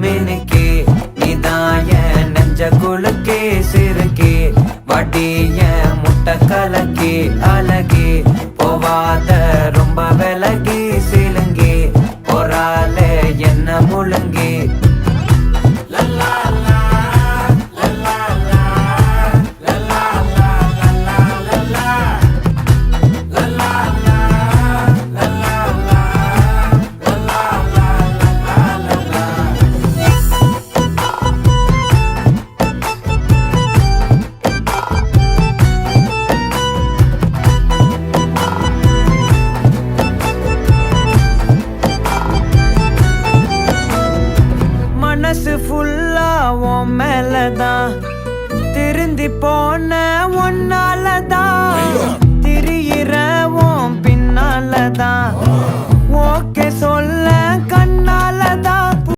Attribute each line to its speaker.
Speaker 1: மினுக்கே நீதாய நெஞ்ச குலுக்கே சிறுக்கே வடிய முட்டை கலக்கே அழகே போவாத ரொம்ப விலகி சிலுங்கி பொறால என்ன முழுங்கி மனசு ஃபுல்லா உன் மேலதான் திருந்தி போன ஒன்னாலதான் திரியிற உன் பின்னாலதான் ஓகே சொல்ல கண்ணாலதான்